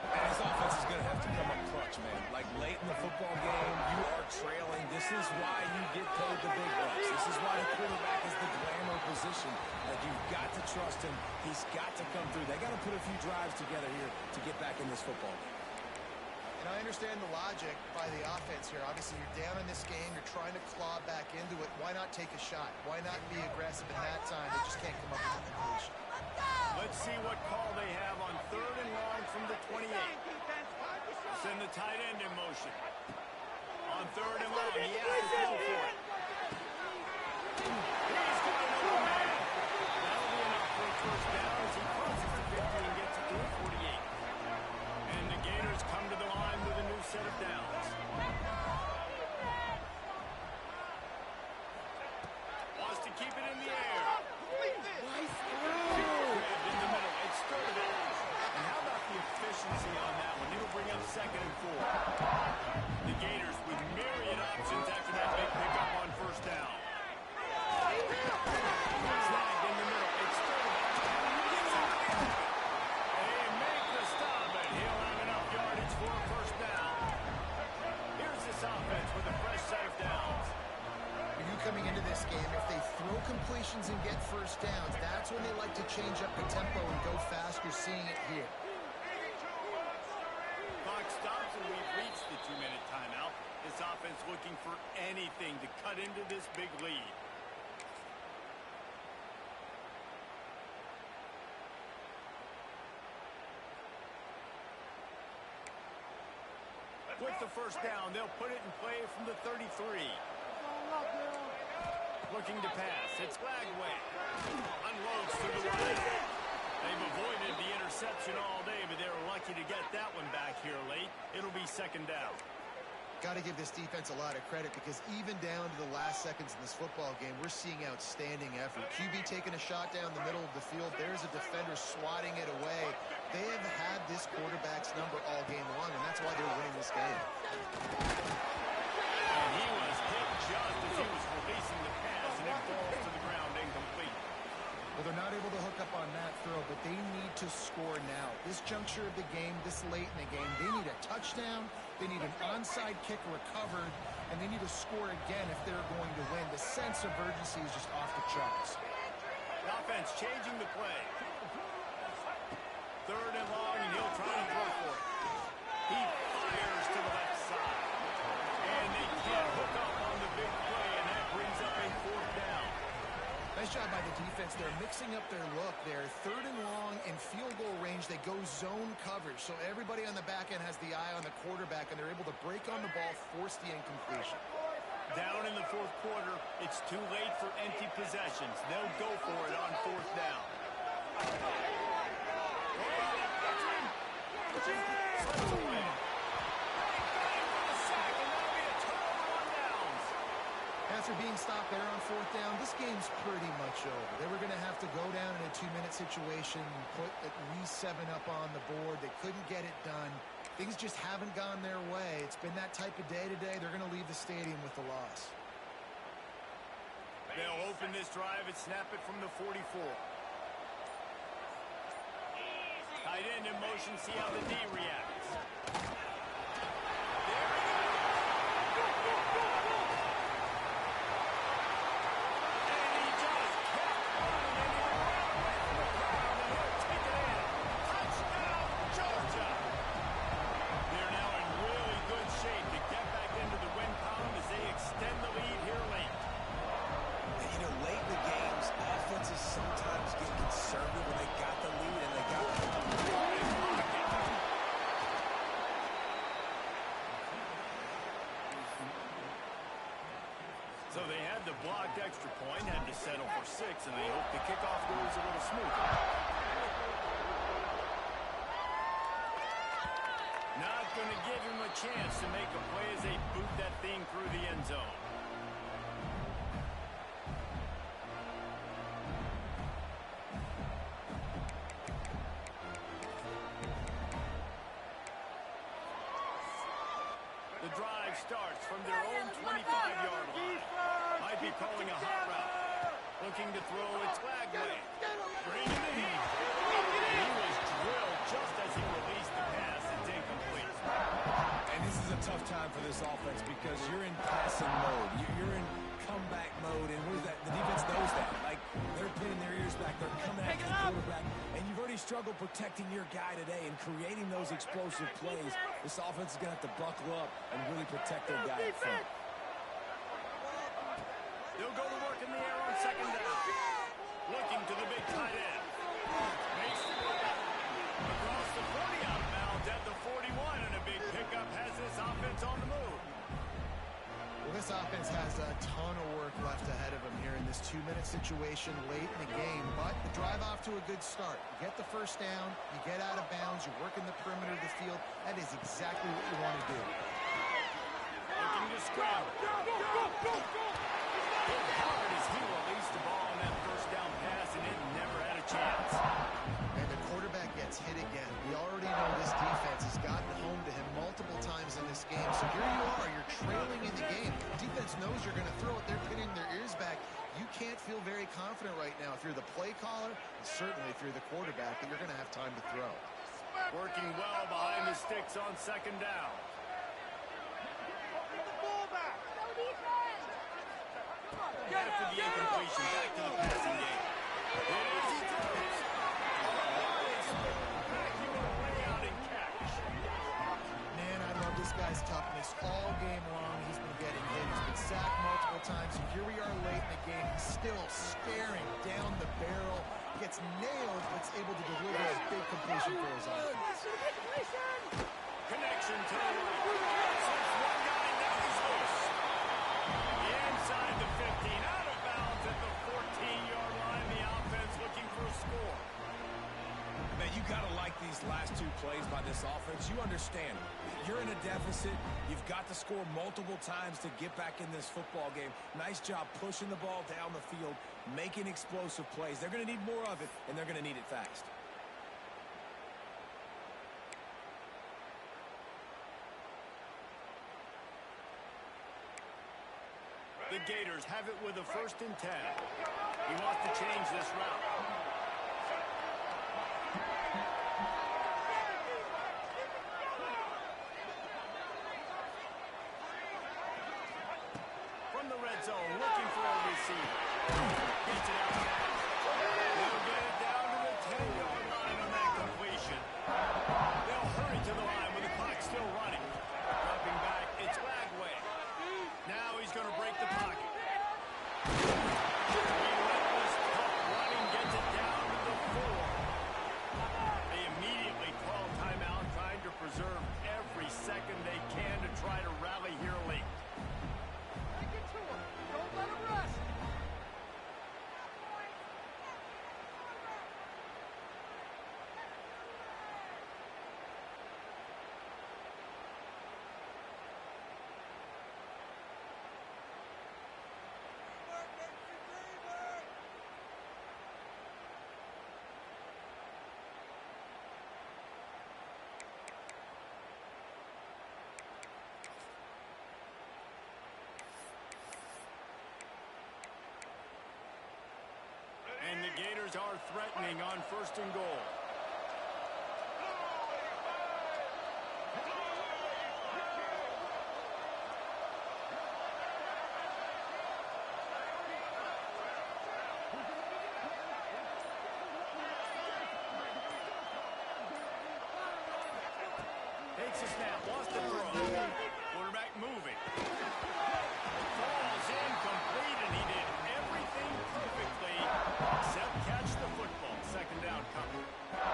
And this offense is going to have to come up clutch, man. Like late in the football game, you are trailing. This is why you get paid the big bucks. This is why the quarterback is the glamour position. Like, you've got to trust him. He's got to come through. They got to put a few drives together here to get back in this football game. And I understand the logic by the offense here. Obviously, you're down in this game. You're trying to claw back into it. Why not take a shot? Why not be aggressive in that time? They just can't come up with a completion. Let's see what call they have on third and long from the 28. Send the tight end in motion. On third and long, he has to go for it. He's got an open man. That'll be enough for a first down as he crosses the 50 and gets it to the 48. And the Gators come to the line with a new set of downs. Wants to keep it in the air. Nice throw. Grabbed in the middle. It's Sturdivant. And how about the efficiency on that one? It'll bring up second and 4. The Gators with myriad options after that big pickup on first down. Snagged in the middle. It's Sturdivant. They make the stop, and he'll have enough yardage for a first down. Here's this offense with a fresh set of downs. You coming into this game, if they throw completions and get first downs, that's when they like to change up the tempo and go fast. You're seeing it here. Clock stops, and we've reached the 2-minute timeout. This offense looking for anything to cut into this big lead. With the first down, they'll put it in play from the 33. Looking to pass. It's Lagway. Unloads to the right. They've avoided the interception all day, but they were lucky to get that one back here late. It'll be second down. Got to give this defense a lot of credit because even down to the last seconds in this football game, we're seeing outstanding effort. QB taking a shot down the middle of the field. There's a defender swatting it away. They have had this quarterback's number all game long, and that's why they're winning this game. And he was hit just as he was releasing the pass, and it falls to the ground incomplete. Well, they're not able to hook up on that throw, but they need to score now. This juncture of the game, this late in the game, they need a touchdown. They need an onside kick recovered, and they need to score again if they're going to win. The sense of urgency is just off the charts. The offense changing the play. 3rd and long, and he'll try to throw for it. He fires to the left side. And they can't hook up on the big play, and that brings up a 4th down. Nice job by the defense. They're mixing up their look there. 3rd and long in field goal range. They go zone coverage. So everybody on the back end has the eye on the quarterback, and they're able to break on the ball, force the incompletion. Down in the 4th quarter, it's too late for empty possessions. They'll go for it on 4th down. Slips away. After being stopped there on 4th down, this game's pretty much over. They were going to have to go down in a 2-minute situation, put at least 7 up on the board. They couldn't get it done. Things just haven't gone their way. It's been that type of day today. They're going to leave the stadium with the loss. They'll open this drive and snap it from the 44. Tight end in motion, see how the D reacts. Sometimes get conservative when they got the lead and they got the So they had the blocked extra point, had to settle for 6, and they hope the kickoff goes a little smoother. Not going to give him a chance to make a play as they boot that thing through the end zone. The drive starts from their own 25-yard line. Might be calling a hot route. Looking to throw its flag way. Bringing the heat. He was drilled just as he released the pass. It's incomplete. And this is a tough time for this offense because you're in passing mode. You're in comeback mode. And what is that? The defense knows that. Like, they're pinning their ears back. They're coming at the quarterback. And you've already struggled protecting your guy today and creating those explosive plays. This offense is going to have to buckle up and really protect their guy up front. They'll go to work in the air on 2nd down. Looking to the big tight end. Makes the play. Across the 40 out of bounds at the 41, and a big pickup has this offense on the move. Well, this offense has a ton of work left ahead of them here in this 2-minute situation late in the game, but the drive off to a good start. You get the 1st down, you get out of bounds, you work in the perimeter of the field. That is exactly what you want to do. Looking to scramble. Hit hard as he released the ball on that 1st down pass, and it never had a chance. And the quarterback gets hit again. We already know this defense has gotten home to him multiple times in this game. So here you are, you're trailing in the game. Defense knows you're going to throw it. They're pinning their ears back. You can't feel very confident right now if you're the play caller, and certainly if you're the quarterback, that you're going to have time to throw. Working well behind the sticks on 2nd down. After the incompletion, back to the passing game. It is, he throws. Spectacular way out and catch. Man, I love this guy's toughness. All game long, he's been getting hit. He's been sacked multiple times, and here we are late in the game. He's still staring down the barrel. Gets nailed, but is able to deliver a big completion for his offense. Connection to the right. Slips one guy, now he's loose. Inside the 15, out of bounds at the 14-yard line. The offense looking for a score. Man, you got to like these last 2 plays by this offense. You understand, you're in a deficit. You've got to score multiple times to get back in this football game. Nice job pushing the ball down the field, making explosive plays. They're going to need more of it, and they're going to need it fast. The Gators have it with a 1st and 10. He wants to change this route. the Gators are threatening on 1st and goal. Takes a snap, wants to throw. Quarterback moving. Falls incomplete, and he did everything perfectly except catch the football. 2nd down coming.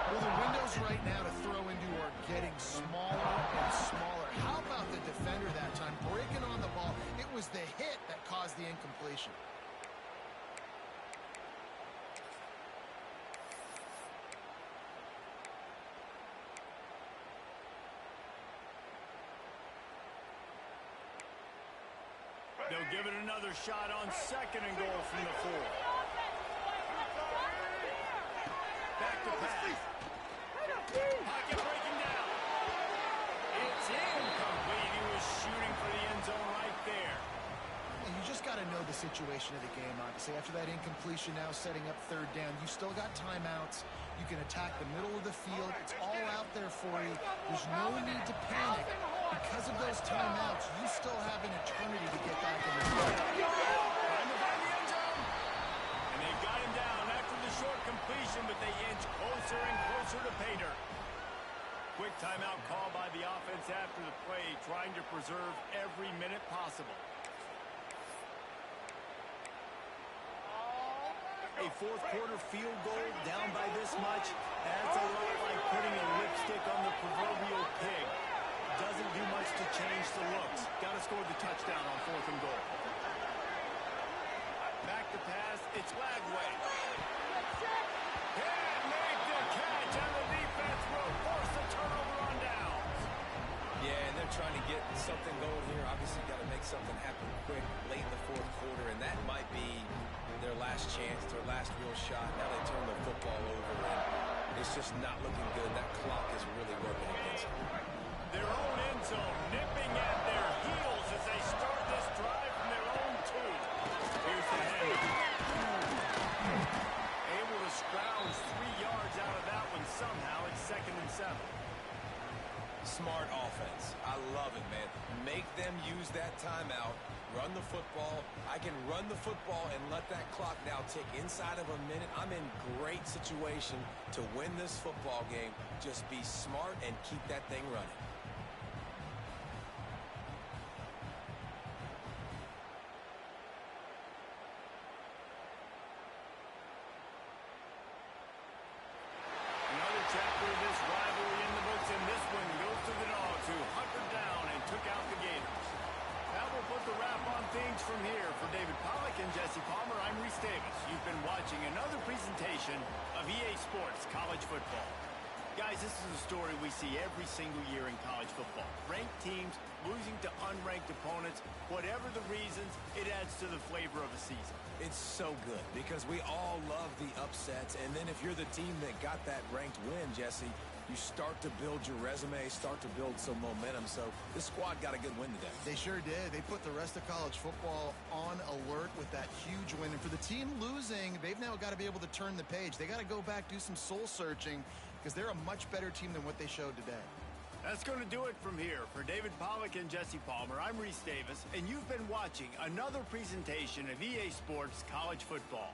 Well, the windows right now to throw into are getting smaller and smaller. How about the defender that time breaking on the ball? It was the hit that caused the incompletion. They'll give it another shot on 2nd and goal from the 4. Back to pass. Pocket breaking down. It's incomplete. He was shooting for the end zone right there. And you just got to know the situation of the game, obviously. After that incompletion, now setting up 3rd down. You still got timeouts. You can attack the middle of the field. It's all out there for you. There's no need to panic. Because of those timeouts, you still have an eternity to get back in the game. Trying to find the end zone. And they got him down after the short completion, but they inch closer and closer to pay dirt. Quick timeout call by the offense after the play, trying to preserve every minute possible. A 4th quarter field goal down by this much, that's a lot like putting a lipstick on the proverbial pig. Doesn't do much to change the looks. Got to score the touchdown on 4th and goal. Back to pass. It's Lagway. Can't make the catch, and the defense will force the turnover on downs. Yeah, and they're trying to get something going here. Obviously, got to make something happen quick late in the 4th quarter, and that might be their last chance, their last real shot. Now they turn the football over, and it's just not looking good. That clock is really working against them. Their own end zone nipping at their heels as they start this drive from their own 2. Here's the handoff. Able to scrounge 3 yards out of that one somehow. It's 2nd and 7. Smart offense. I love it, man. Make them use that timeout. Run the football. I can run the football and let that clock now tick inside of a minute. I'm in great situation to win this football game. Just be smart and keep that thing running. Chapter of this rivalry in the books, and this one goes to the Dogs, who hunkered down and took out the Gators. That will put the wrap on things from here. For David Pollack and Jesse Palmer, I'm Reese Davis. You've been watching another presentation of EA Sports College Football. Guys, this is a story we see every single year in college football. Ranked teams losing to unranked opponents. Whatever the reasons, it adds to the flavor of a season. It's so good because we all love the upsets, and then if you're the team that got that ranked win, Jesse, you start to build your resume, start to build some momentum. So this squad got a good win today. They sure did. They put the rest of college football on alert with that huge win. And for the team losing, they've now got to be able to turn the page. They got to go back, do some soul searching, because they're a much better team than what they showed today. That's going to do it from here. For David Pollack and Jesse Palmer, I'm Reese Davis, and you've been watching another presentation of EA Sports College Football.